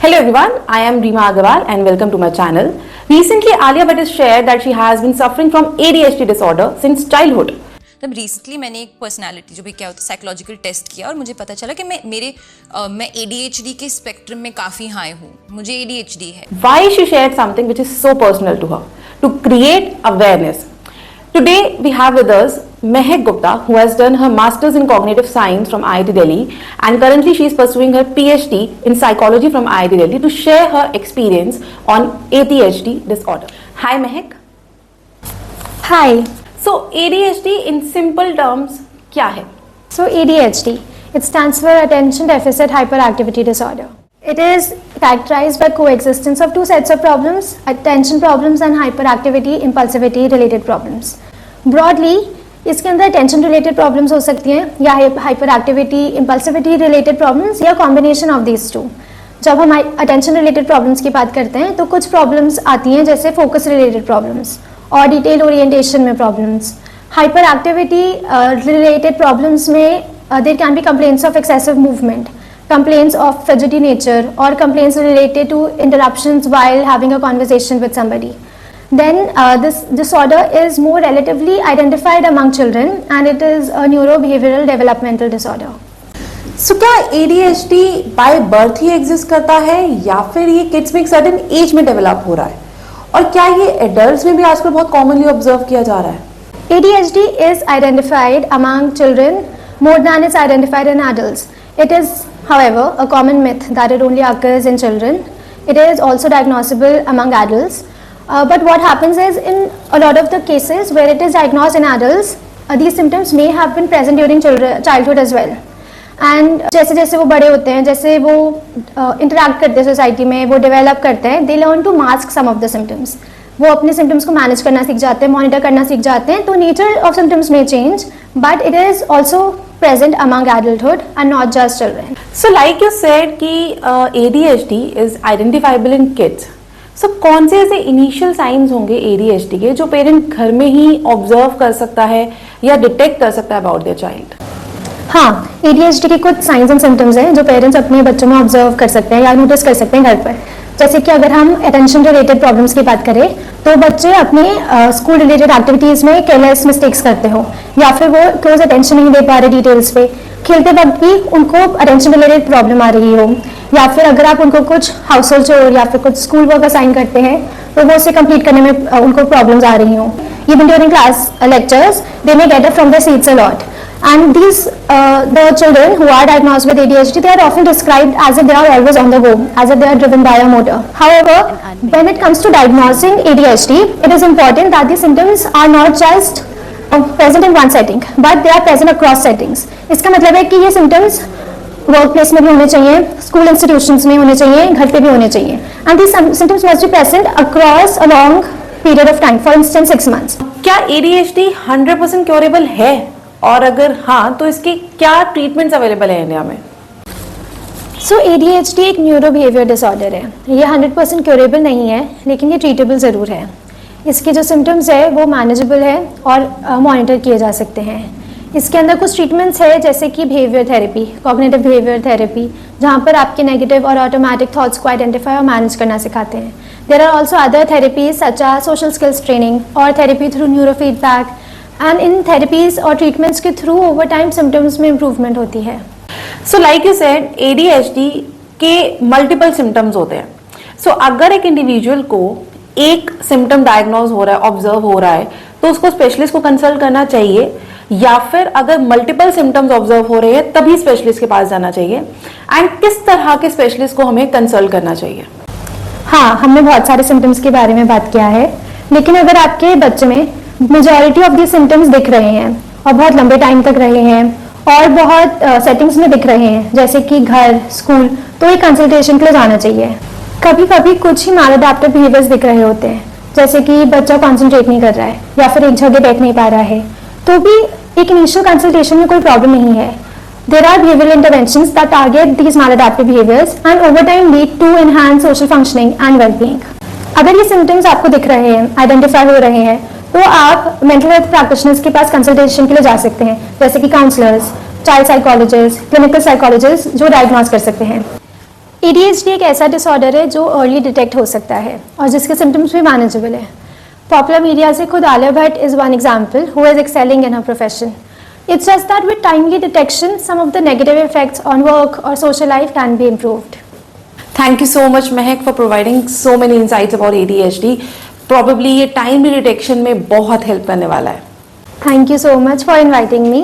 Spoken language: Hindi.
Hello everyone, I am Reema Agarwal and welcome to my channel. Recently, Alia Bhatt has shared that she has been suffering from ADHD disorder since childhood. तब रिसेंटली मैंने एक पर्सनालिटी जो भी क्या होता है साइकोलॉजिकल टेस्ट किया और मुझे पता चला कि मैं ADHD के स्पेक्ट्रम में काफ़ी हाई हूँ, मुझे ADHD है. Why she shared something which is so personal to her to create awareness. Today we have with us Mehak Gupta, who has done her Masters in Cognitive Science from IIT Delhi and currently she is pursuing her PhD in Psychology from IIT Delhi to share her experience on ADHD disorder. Hi Mehak. Hi. So ADHD in simple terms क्या है? So ADHD, it stands for Attention Deficit Hyperactivity Disorder. It is characterized by coexistence of two sets of problems, attention problems and hyperactivity, impulsivity related problems. Broadly, इसके अंदर attention related problems हो सकती हैं या hyperactivity, impulsivity related problems या combination of these two. जब हम attention related problems की बात करते हैं तो कुछ problems आती हैं जैसे focus related problems और detail orientation में problems. Hyperactivity related problems में there can be complaints of excessive movement, complaints of fidgety nature or complaints related to interruptions while having a conversation with somebody. Then this disorder is more relatively identified among children and it is a neurobehavioral developmental disorder. So क्या ADHD by birth he exist करता है या फिर ये kids में एक certain age में develop हो रहा है और क्या ये adults में भी आजकल बहुत commonly observe किया जा रहा है? ADHD is identified among children more than it's identified in adults. It is, however, a common myth that it only occurs in children. It is also diagnosable among adults. But what happens is in a lot of the cases where it is diagnosed in adults, these symptoms may have been present during childhood as well. And जैसे जैसे वो बड़े होते हैं, जैसे वो interact करते हैं सोसाइटी में, वो develop करते हैं, they learn to mask some of the symptoms. वो अपने symptoms को manage करना सीख जाते हैं, monitor करना सीख जाते हैं, तो nature of symptoms may change, but it is also present among adulthood and not just children. So like you said कि ADHD is identifiable in kids. So कौन से ऐसे इनिशियल साइंस होंगे ADHD के जो पेरेंट घर में ही ऑब्जर्व कर सकता है या डिटेक्ट कर सकता है अबाउट देयर चाइल्ड? हाँ, ADHD के कुछ साइंस एंड सिम्टम्स हैं जो पेरेंट्स अपने बच्चों में ऑब्जर्व कर सकते हैं या नोटिस कर सकते हैं घर पर. जैसे कि अगर हम अटेंशन रिलेटेड प्रॉब्लम्स की बात करें तो बच्चे अपने स्कूल रिलेटेड एक्टिविटीज़ में केयरलेस मिस्टेक्स करते हो या फिर वो क्लोज अटेंशन नहीं दे पा रहे डिटेल्स पे, खेलते वक्त भी उनको अटेंशन रिलेटेड प्रॉब्लम आ रही हो, या फिर अगर आप उनको कुछ हाउस होल्ड चोर या फिर कुछ स्कूल वर्क असाइन करते हैं तो वो उसे कंप्लीट करने में उनको प्रॉब्लम्स आ रही हो. Even during class lectures they may get up from the seats a lot. And these, the children who are diagnosed with ADHD, they are often described as if they are always on the go, as if they are driven by a motor. However, when it comes to diagnosing ADHD, it is important that the symptoms are not just present in one setting, but they are present across settings. इसका मतलब है कि ये symptoms वर्क प्लेस में भी होने चाहिए, स्कूल इंस्टीट्यूशंस में होने चाहिए, घर पे भी होने चाहिए. And these symptoms must be present across a long period of time, for instance 6 months. क्या ADHD 100% क्योरेबल है और अगर हाँ तो इसके क्या ट्रीटमेंट्स अवेलेबल है इंडिया में? सो ADHD एक न्यूरो बिहेवियर डिसऑर्डर है. ये 100% क्योरेबल नहीं है लेकिन ये ट्रीटेबल ज़रूर है. इसके जो सिम्टम्स है वो मैनेजेबल है और मॉनिटर किए जा सकते हैं. इसके अंदर कुछ ट्रीटमेंट्स है जैसे कि behaviour therapy, cognitive behaviour therapy, जहाँ पर आपके नेगेटिव और ऑटोमेटिक थॉट्स को आइडेंटिफाई और मैनेज करना सिखाते हैं. There are also other therapies such as social skills training और therapy through neuro feedback. And in therapies और ट्रीटमेंट्स के थ्रू ओवर टाइम सिम्टम्स में इम्प्रूवमेंट होती है. So like you said ADHD के मल्टीपल सिम्टम्स होते हैं. सो अगर एक इंडिविजुअल को एक सिम्टम डायग्नोज हो रहा है, ऑब्जर्व हो रहा है, तो उसको स्पेशलिस्ट को कंसल्ट करना चाहिए या फिर अगर मल्टीपल सिम्टम्स ऑब्जर्व हो रहे हैं तभी स्पेशलिस्ट के पास जाना चाहिए. एंड किस तरह के स्पेशलिस्ट को हमें कंसल्ट करना चाहिए? हाँ, हमने बहुत सारे सिम्टम्स के बारे में बात किया है, लेकिन अगर आपके बच्चे में मेजॉरिटी ऑफ दी सिम्टम्स दिख रहे हैं और बहुत लंबे टाइम तक रहे हैं और बहुत सेटिंग्स में दिख रहे हैं जैसे कि घर, स्कूल, तो एक कंसल्टेशन के लिए जाना चाहिए. कभी कभी कुछ ही मालअडैप्टिव बिहेवियर्स दिख रहे होते हैं जैसे कि बच्चा कॉन्सेंट्रेट नहीं कर रहा है या फिर एक जगह बैठ नहीं पा रहा है, तो भी एक इनिशियल कंसल्टेशन में कोई प्रॉब्लम नहीं है. There are behavioural interventions that target these maladaptive behaviours and over time lead to enhance social functioning and wellbeing. अगर ये सिम्टम्स आपको दिख रहे हैं, आइडेंटिफाई हो रहे हैं, तो आप मेंटल हेल्थ प्रैक्टिशनर्स के पास कंसल्टेशन के लिए जा सकते हैं जैसे कि counsellors, child psychologist, clinical psychologist जो डायग्नोज कर सकते हैं. ADHD एक ऐसा डिसऑर्डर है जो अर्ली डिटेक्ट हो सकता है और जिसके सिम्टम्स भी मैनेजेबल है। पॉपुलर मीडिया से खुद Alia Bhatt is one example who is excelling in her profession. It's just that with timely detection, some of the negative effects on work or social life can be improved. Thank you so much, Mehak, for providing so many insights about ADHD. Probably ये timely detection में बहुत help करने वाला है. Thank you so much for inviting me.